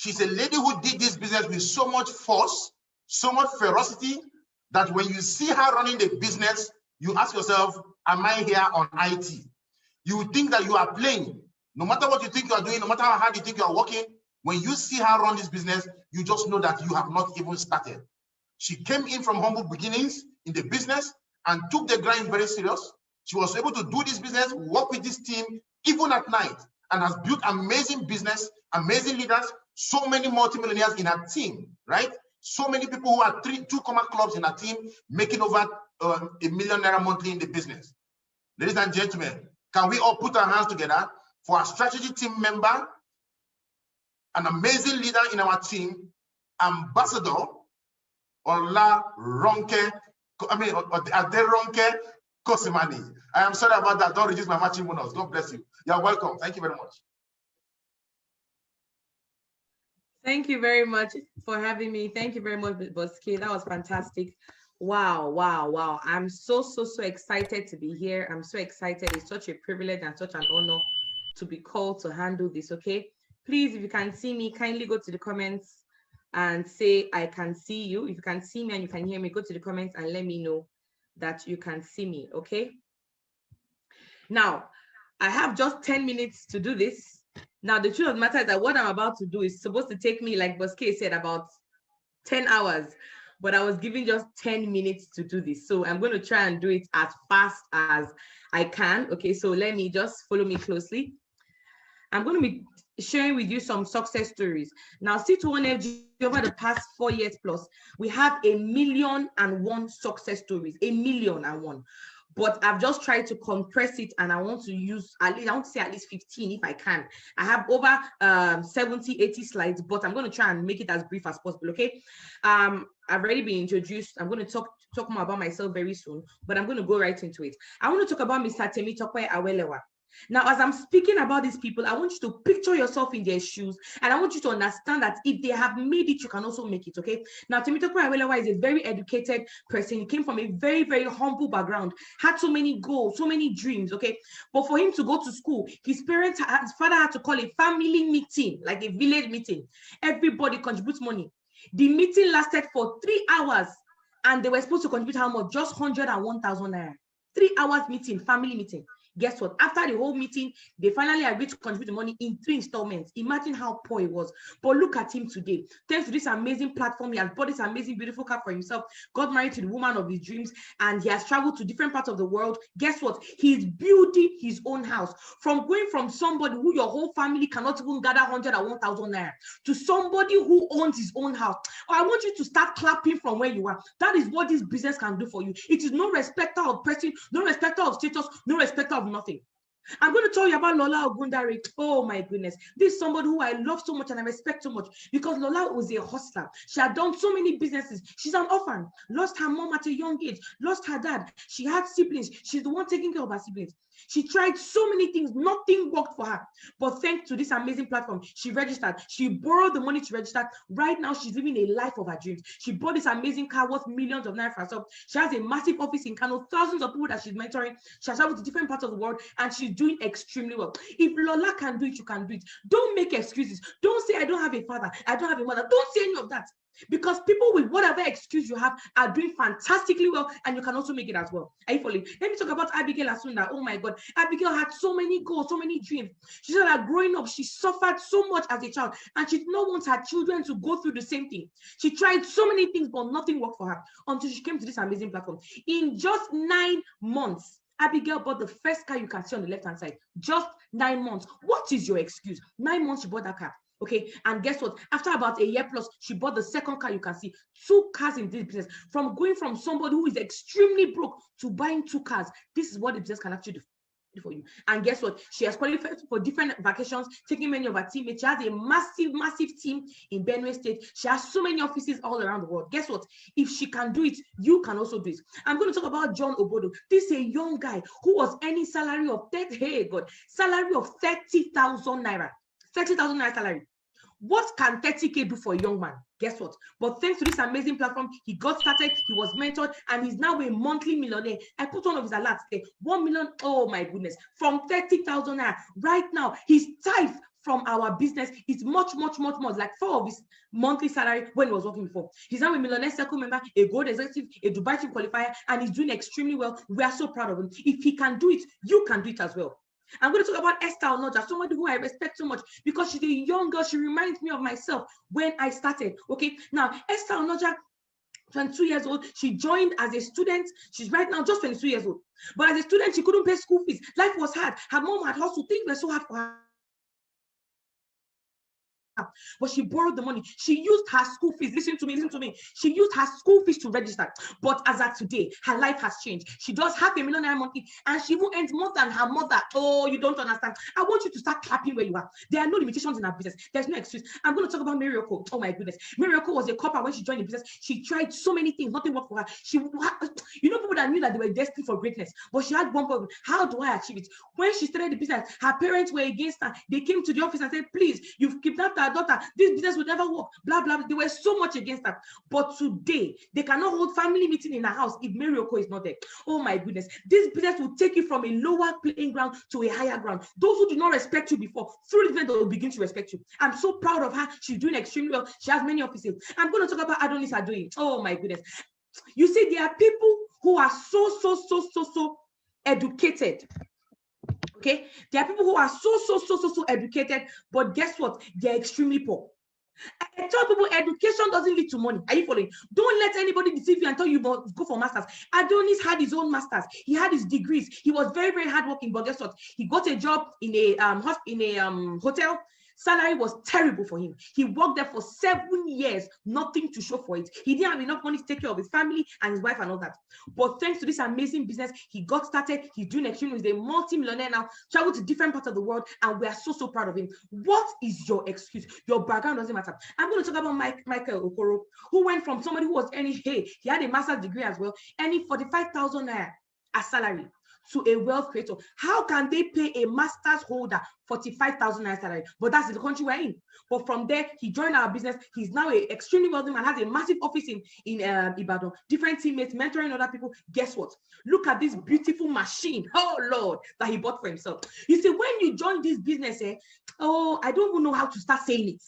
She's a lady who did this business with so much force, so much ferocity, that when you see her running the business, you ask yourself, am I here on IT? You think that you are playing. No matter what you think you are doing, no matter how hard you think you are working, when you see her run this business, you just know that you have not even started. She came in from humble beginnings in the business and took the grind very serious. She was able to do this business, work with this team, even at night, and has built amazing business, amazing leaders, so many multimillionaires in her team, right? So many people who are two comma clubs in her team, making over $1 million monthly in the business. Ladies and gentlemen, can we all put our hands together for our strategy team member, an amazing leader in our team, Ambassador Olaronke Kosimani. I am sorry about that. Don't reduce my matching bonus. God bless you. You're welcome. Thank you very much. Thank you very much for having me. Thank you very much, Boss K. That was fantastic. Wow, wow, wow. I'm so excited to be here. I'm so excited. It's such a privilege and such an honor to be called to handle this, okay? Please, if you can see me, kindly go to the comments and say, I can see you. If you can see me and you can hear me, go to the comments and let me know that you can see me, okay? Now, I have just 10 minutes to do this. Now, the truth of the matter is that what I'm about to do is supposed to take me, like Boss K said, about 10 hours, but I was given just 10 minutes to do this. So I'm going to try and do it as fast as I can. Okay, so let me just follow me closely. I'm going to be sharing with you some success stories. Now, C21FG, over the past 4 years plus, we have 1,000,001 success stories, 1,000,001. But I've just tried to compress it, and I want to use at least, I want to say at least 15 if I can. I have over 70, 80 slides, but I'm going to try and make it as brief as possible, okay? I've already been introduced. I'm going to talk more about myself very soon, but I'm going to go right into it. I want to talk about Mr. Temitope Awelewa. Now, as I'm speaking about these people, I want you to picture yourself in their shoes, and I want you to understand that if they have made it, you can also make it, okay? Now, Temitope Awelewa is a very educated person. He came from a very, very humble background, had so many goals, so many dreams, okay? But for him to go to school, his father had to call a family meeting, like a village meeting. Everybody contributes money. The meeting lasted for 3 hours, and they were supposed to contribute how much? Just 101,000 naira. 3 hours meeting, family meeting. Guess what? After the whole meeting, they finally agreed to contribute the money in 3 installments. Imagine how poor he was. But look at him today. Thanks to this amazing platform, he has bought this amazing, beautiful car for himself, got married to the woman of his dreams, and he has traveled to different parts of the world. Guess what? He's building his own house. From going from somebody who your whole family cannot even gather 101,000 naira to somebody who owns his own house. I want you to start clapping from where you are. That is what this business can do for you. It is no respecter of person, no respecter of status, no respecter of nothing. I'm going to tell you about Lola Ogundare. Oh my goodness. This is somebody who I love so much and I respect so much, because Lola was a hustler. She had done so many businesses. She's an orphan, lost her mom at a young age, lost her dad. She had siblings. She's the one taking care of her siblings. She tried so many things. Nothing worked for her. But thanks to this amazing platform, she registered. She borrowed the money to register. Right now, she's living a life of her dreams. She bought this amazing car worth millions of naira for herself. She has a massive office in Kano, thousands of people that she's mentoring. She has traveled to different parts of the world, and she's doing extremely well. If Lola can do it, you can do it. Don't make excuses. Don't say, I don't have a father, I don't have a mother. Don't say any of that. Because people with whatever excuse you have are doing fantastically well, and you can also make it as well. Are you following? Let me talk about Abigail Asunda. Oh my God. Abigail had so many goals, so many dreams. She said that growing up, she suffered so much as a child, and she did not want her children to go through the same thing. She tried so many things, but nothing worked for her until she came to this amazing platform. In just 9 months, Abigail bought the first car you can see on the left-hand side. Just 9 months. What is your excuse? 9 months she bought that car. Okay, and guess what? After about a year plus, she bought the second car you can see. 2 cars in this business. From going from somebody who is extremely broke to buying 2 cars, this is what the business can actually do for you. And guess what? She has qualified for different vacations, taking many of her teammates. She has a massive team in Benue State. She has so many offices all around the world. Guess what? If she can do it, you can also do it. I'm going to talk about John Obodo. This is a young guy who was earning salary of 30,000 naira. 30,000 naira salary. What can 30K do for a young man? Guess what? But thanks to this amazing platform, he got started, he was mentored, and he's now a monthly millionaire. I put one of his alerts there, 1 million. Oh my goodness. From 30,000 naira. Right now, he's tithe from our business is much more, like 4 of his monthly salary when he was working before. He's now a Millionaire Circle member, a gold executive, a Dubai Team qualifier, and he's doing extremely well. We are so proud of him. If he can do it, you can do it as well. I'm going to talk about Esther Onoja, somebody who I respect so much because she's a young girl. She reminds me of myself when I started. Okay, now Esther Onoja, 22 years old, she joined as a student. She's right now just 22 years old. But as a student, she couldn't pay school fees. Life was hard. Her mom had hustled. Things were so hard for her. But she borrowed the money. She used her school fees. Listen to me. She used her school fees to register. But as of today, her life has changed. She does $500,000 monthly, and she even earns more than her mother. Oh, you don't understand. I want you to start clapping where you are. There are no limitations in her business. There's no excuse. I'm going to talk about Miracle. Oh my goodness. Miracle was a copper when she joined the business. She tried so many things. Nothing worked for her. People that knew that they were destined for greatness. But she had one problem. How do I achieve it? When she started the business, her parents were against her. They came to the office and said, please, you've kidnapped our daughter. This business will never work. Blah, blah, blah. They were so much against her. But today, they cannot hold family meeting in her house if Miracle is not there. Oh my goodness. This business will take you from a lower playing ground to a higher ground. Those who do not respect you before, through the event, they will begin to respect you. I'm so proud of her. She's doing extremely well. She has many offices. I'm going to talk about Adonis Adoyin. Oh my goodness. You see, there are people who are so educated. Okay, there are people who are so educated, but guess what? They're extremely poor. I tell people education doesn't lead to money. Are you following? Don't let anybody deceive you and tell you about go for masters. Adonis had his own masters. He had his degrees. He was very hardworking. But guess what? He got a job in a hotel. Salary was terrible for him. He worked there for 7 years, nothing to show for it. He didn't have enough money to take care of his family and his wife and all that. But thanks to this amazing business, he got started. He's doing extremely. He's a multi-millionaire now, traveled to different parts of the world, and we are so proud of him. What is your excuse? Your background doesn't matter. I'm going to talk about Michael Okoro, who went from somebody who was earning, he had a master's degree as well, earning 45,000 naira as salary, to a wealth creator. How can they pay a master's holder 45,000 naira salary? But that's the country we're in. But from there, he joined our business. He's now an extremely wealthy man, has a massive office in Ibadan, different teammates, mentoring other people. Guess what? Look at this beautiful machine, oh Lord, that he bought for himself. You see, when you join this business, I don't even know how to start saying it.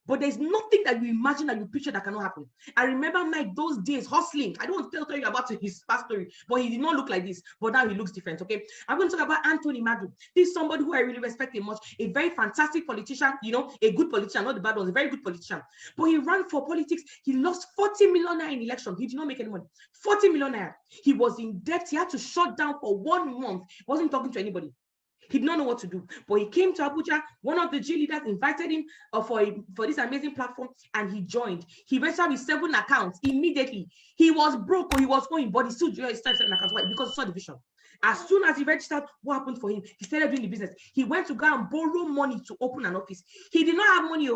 But there's nothing that you imagine that you picture that cannot happen. I remember Mike those days hustling. I don't want to tell you about his past story, but he did not look like this. But now he looks different, okay? I'm going to talk about Anthony Madu. This is somebody who I really respect much. A very fantastic politician, a good politician, not the bad one, a very good politician. But he ran for politics. He lost 40 million naira in election. He did not make any money. 40 million naira. He was in debt. He had to shut down for 1 month. He wasn't talking to anybody. He did not know what to do, but he came to Abuja. One of the G leaders invited him for this amazing platform, and he joined. He registered with 7 accounts immediately. He was broke or he was going, but he still started 7 accounts. Why? Because he saw the vision. As soon as he registered, what happened for him? He started doing the business. He went to go and borrow money to open an office. He did not have money.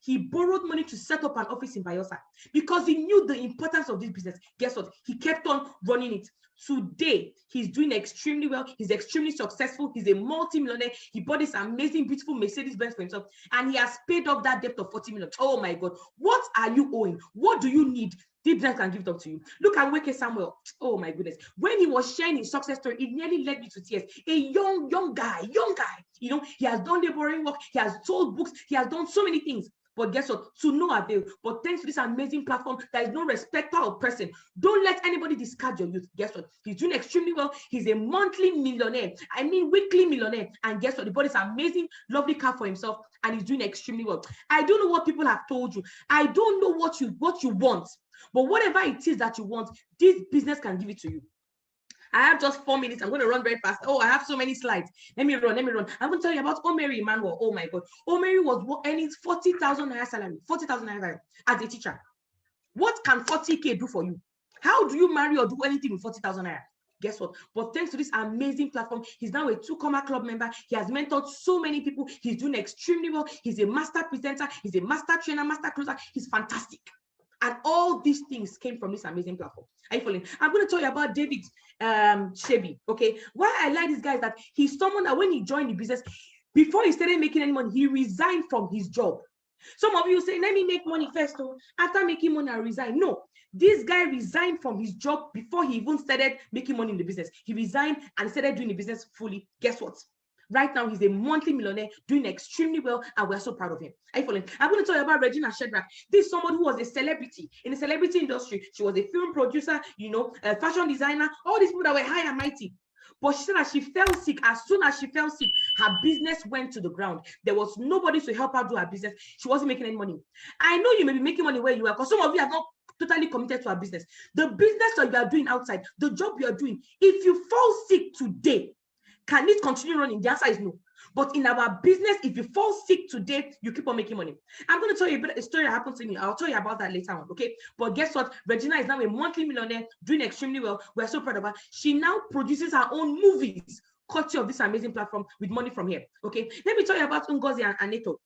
He borrowed money to set up an office in Bayelsa because he knew the importance of this business. Guess what? He kept on running it. Today, he's doing extremely well. He's extremely successful. He's a multi-millionaire. He bought this amazing, beautiful Mercedes-Benz for himself, and he has paid off that debt of 40 million. Oh my God. What are you owing? What do you need? Deep Brand can give it up to you. Look at Weke Samuel. Oh my goodness. When he was sharing his success story, it nearly led me to tears. A young guy. He has done laboring work. He has sold books. He has done so many things. But guess what? To no avail. But thanks to this amazing platform, there is no respecter of person. Don't let anybody discard your youth. Guess what? He's doing extremely well. He's a monthly millionaire. I mean, weekly millionaire. And guess what? He bought this amazing, lovely car for himself, and he's doing extremely well. I don't know what people have told you. I don't know what you want. But whatever it is that you want, this business can give it to you. I have just 4 minutes. I'm going to run very fast. Oh, I have so many slides. Let me run. I'm going to tell you about Omeri Emmanuel. Oh my God. Omeri was earning 40,000 naira salary. 40,000 naira as a teacher. What can 40K do for you? How do you marry or do anything with 40,000 naira? Guess what? But thanks to this amazing platform, he's now a 2-comma club member. He has mentored so many people. He's doing extremely well. He's a master presenter. He's a master trainer, master closer. He's fantastic. And all these things came from this amazing platform. Are you following? I'm going to tell you about David Shebi. Okay. Why I like this guy is that he's someone that when he joined the business, before he started making any money, he resigned from his job. Some of you say, let me make money first. After making money, I resign. No, this guy resigned from his job before he even started making money in the business. He resigned and started doing the business fully. Guess what? Right now, he's a monthly millionaire doing extremely well, and we're so proud of him. Are you following? I'm going to tell you about Regina Shedrack. This is someone who was a celebrity in the celebrity industry. She was a film producer, a fashion designer, all these people that were high and mighty. But she said that she fell sick. As soon as she fell sick, her business went to the ground. There was nobody to help her do her business. She wasn't making any money. I know you may be making money where you are, because some of you are not totally committed to our business. The business that you are doing outside, the job you are doing, if you fall sick today, can it continue running? The answer is no. But in our business, if you fall sick today, you keep on making money. I'm going to tell you a story that happened to me. I'll tell you about that later on, okay? But guess what? Regina is now a monthly millionaire, doing extremely well. We're so proud of her. She now produces her own movies, courtesy of this amazing platform with money from here, okay? Let me tell you about Ngozi and Neto.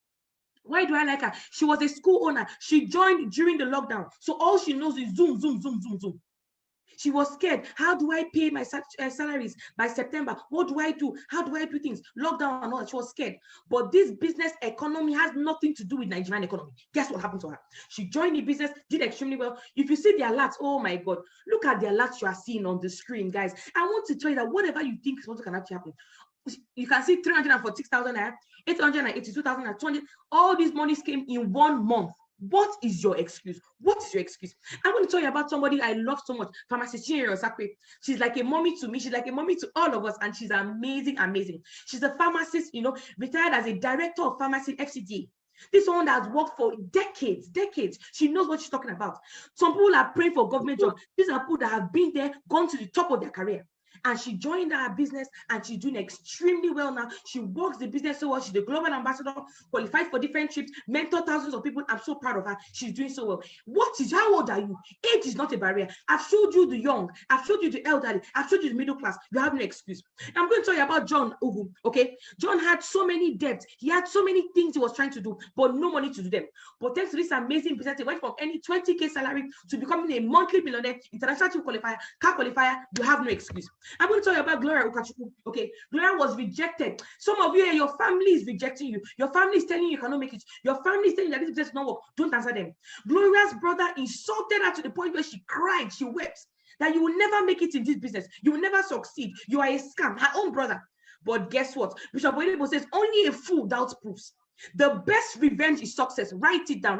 Why do I like her? She was a school owner. She joined during the lockdown. So all she knows is Zoom, Zoom, Zoom, Zoom, Zoom. She was scared. How do I pay my salaries by September? What do I do? How do I do things? Lockdown and all that. She was scared. But this business economy has nothing to do with Nigerian economy. Guess what happened to her? She joined the business, did extremely well. If you see the alerts, oh my God, look at the alerts you are seeing on the screen, guys. I want to tell you that whatever you think is what can actually happen. You can see 346,000 naira, 882,000, 20. All these monies came in 1 month. What is your excuse? What is your excuse? I'm going to tell you about somebody I love so much, Pharmacist Chinyere Osakwe. She's like a mommy to me. She's like a mommy to all of us, and she's amazing, amazing. She's a pharmacist, retired as a director of pharmacy FCDA. This one that has worked for decades. She knows what she's talking about. Some people are praying for government jobs. These are people that have been there, gone to the top of their career. And she joined our business, and she's doing extremely well now. She works the business so well. She's the global ambassador, qualified for different trips, mentor thousands of people. I'm so proud of her. She's doing so well. How old are you? Age is not a barrier. I've showed you the young. I've showed you the elderly. I've showed you the middle class. You have no excuse. I'm going to tell you about John Ugu, okay? John had so many debts. He had so many things he was trying to do, but no money to do them. But thanks to this amazing business, he went from any 20K salary to becoming a monthly millionaire, international team qualifier, car qualifier. You have no excuse. I'm going to tell you about Gloria Ukachukwu. Okay, Gloria was rejected. Some of you, your family is rejecting you. Your family is telling you you cannot make it. Your family is telling you that this business does not work. Don't answer them. Gloria's brother insulted her to the point where she cried, she wept, that you will never make it in this business. You will never succeed. You are a scam. Her own brother. But guess what? Bishop Oyedepo says only a fool doubts proofs. The best revenge is success. Write it down.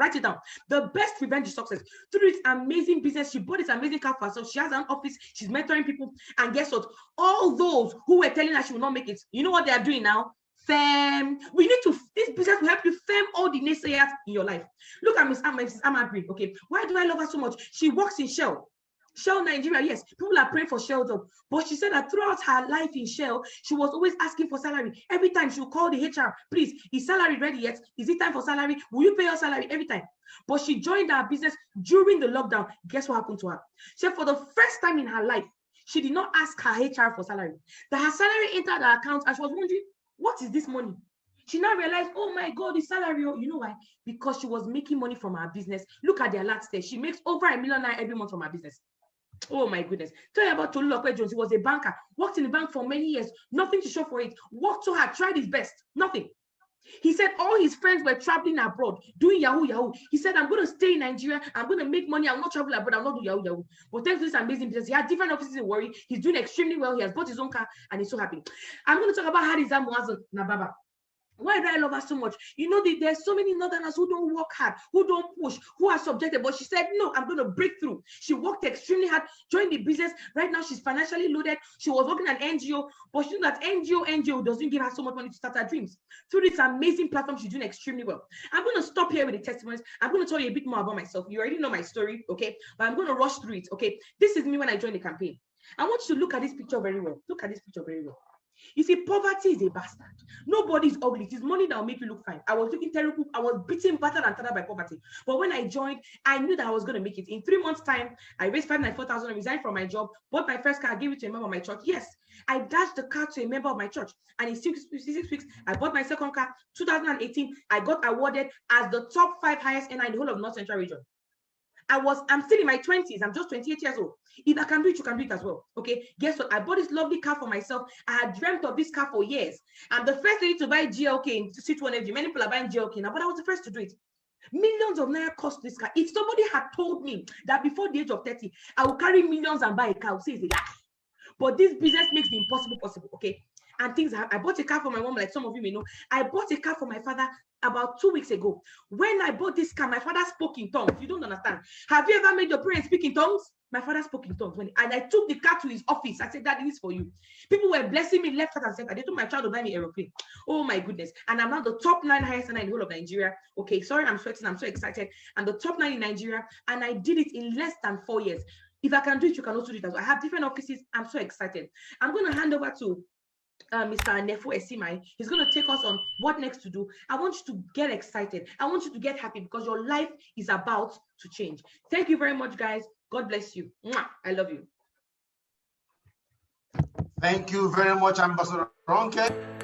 The best revenge is success. Through this amazing business, she bought this amazing car for herself. She has an office. She's mentoring people. And guess what? All those who were telling her she will not make it, you know what they are doing now? This business will help you firm all the naysayers in your life. Look at Mrs. Amagri. Okay, why do I love her so much? She works in Shell Nigeria. Yes, people are praying for Shell job, but she said that throughout her life in Shell, she was always asking for salary. Every time she would call the HR, please, is salary ready yet? Is it time for salary? Will you pay your salary? Every time. But she joined our business during the lockdown. Guess what happened to her? She said for the first time in her life, she did not ask her HR for salary. That her salary entered her account, and she was wondering, what is this money? She now realized, oh my God, the salary. You know why? Because she was making money from her business. Look at the alert there. She makes over $1 million every month from her business. Oh my goodness. Tell you about Tolu Jones. He was a banker, worked in the bank for many years, nothing to show for it, worked so hard, tried his best, nothing. He said all his friends were traveling abroad, doing Yahoo. He said, I'm going to stay in Nigeria, I'm going to make money, I'll not travel abroad, I'll not do Yahoo. But thanks to this amazing business, he had different offices in Warri. He's doing extremely well. He has bought his own car, and he's so happy. I'm going to talk about Hadiza Muazzam Nababa. Why do I love her so much? There's so many Northerners who don't work hard, who don't push, who are subjected. But she said, no, I'm going to break through. She worked extremely hard, joined the business. Right now, she's financially loaded. She was working at NGO, but she knew that NGO doesn't give her so much money to start her dreams. Through this amazing platform, she's doing extremely well. I'm going to stop here with the testimonies. I'm going to tell you a bit more about myself. You already know my story, okay? But I'm going to rush through it, okay? This is me when I joined the campaign. I want you to look at this picture very well. Look at this picture very well. You see, poverty is a bastard. Nobody is ugly. It is money that will make you look fine. I was looking terrible. I was beaten, battered, and tattered by poverty. But when I joined, I knew that I was going to make it. In 3 months' time, I raised 594,000, resigned from my job, bought my first car, gave it to a member of my church. Yes, I dashed the car to a member of my church. And in 6 weeks, I bought my second car. 2018, I got awarded as the top 5 highest earner in the whole of North Central region. I'm still in my 20s. I'm just 28 years old. If I can do it, you can do it as well. Okay. Guess what? I bought this lovely car for myself. I had dreamt of this car for years. I'm the first lady to buy GLK in C2 Energy. Many people are buying GLK now, but I was the first to do it. Millions of naira cost this car. If somebody had told me that before the age of 30, I will carry millions and buy a car, I would say it's a lie. But this business makes the impossible possible. Okay. and things. I bought a car for my mom, like some of you may know. I bought a car for my father about 2 weeks ago. When I bought this car, my father spoke in tongues. You don't understand. Have you ever made your parents speak in tongues? My father spoke in tongues. And I took the car to his office. I said, Daddy, this is for you. People were blessing me left, right, and center. They told my child to buy me an aeroplane. Oh my goodness. And I'm now the top 9 highest earner in the whole of Nigeria. Okay, sorry, I'm sweating. I'm so excited. I'm the top 9 in Nigeria. And I did it in less than 4 years. If I can do it, you can also do it as well. I have different offices. I'm so excited. I'm going to hand over to Mr. Nefo Esimai. He's going to take us on what next to do. I want you to get excited. I want you to get happy because your life is about to change. Thank you very much, guys. God bless you. Mwah. I love you. Thank you very much, Ambassador Ronke.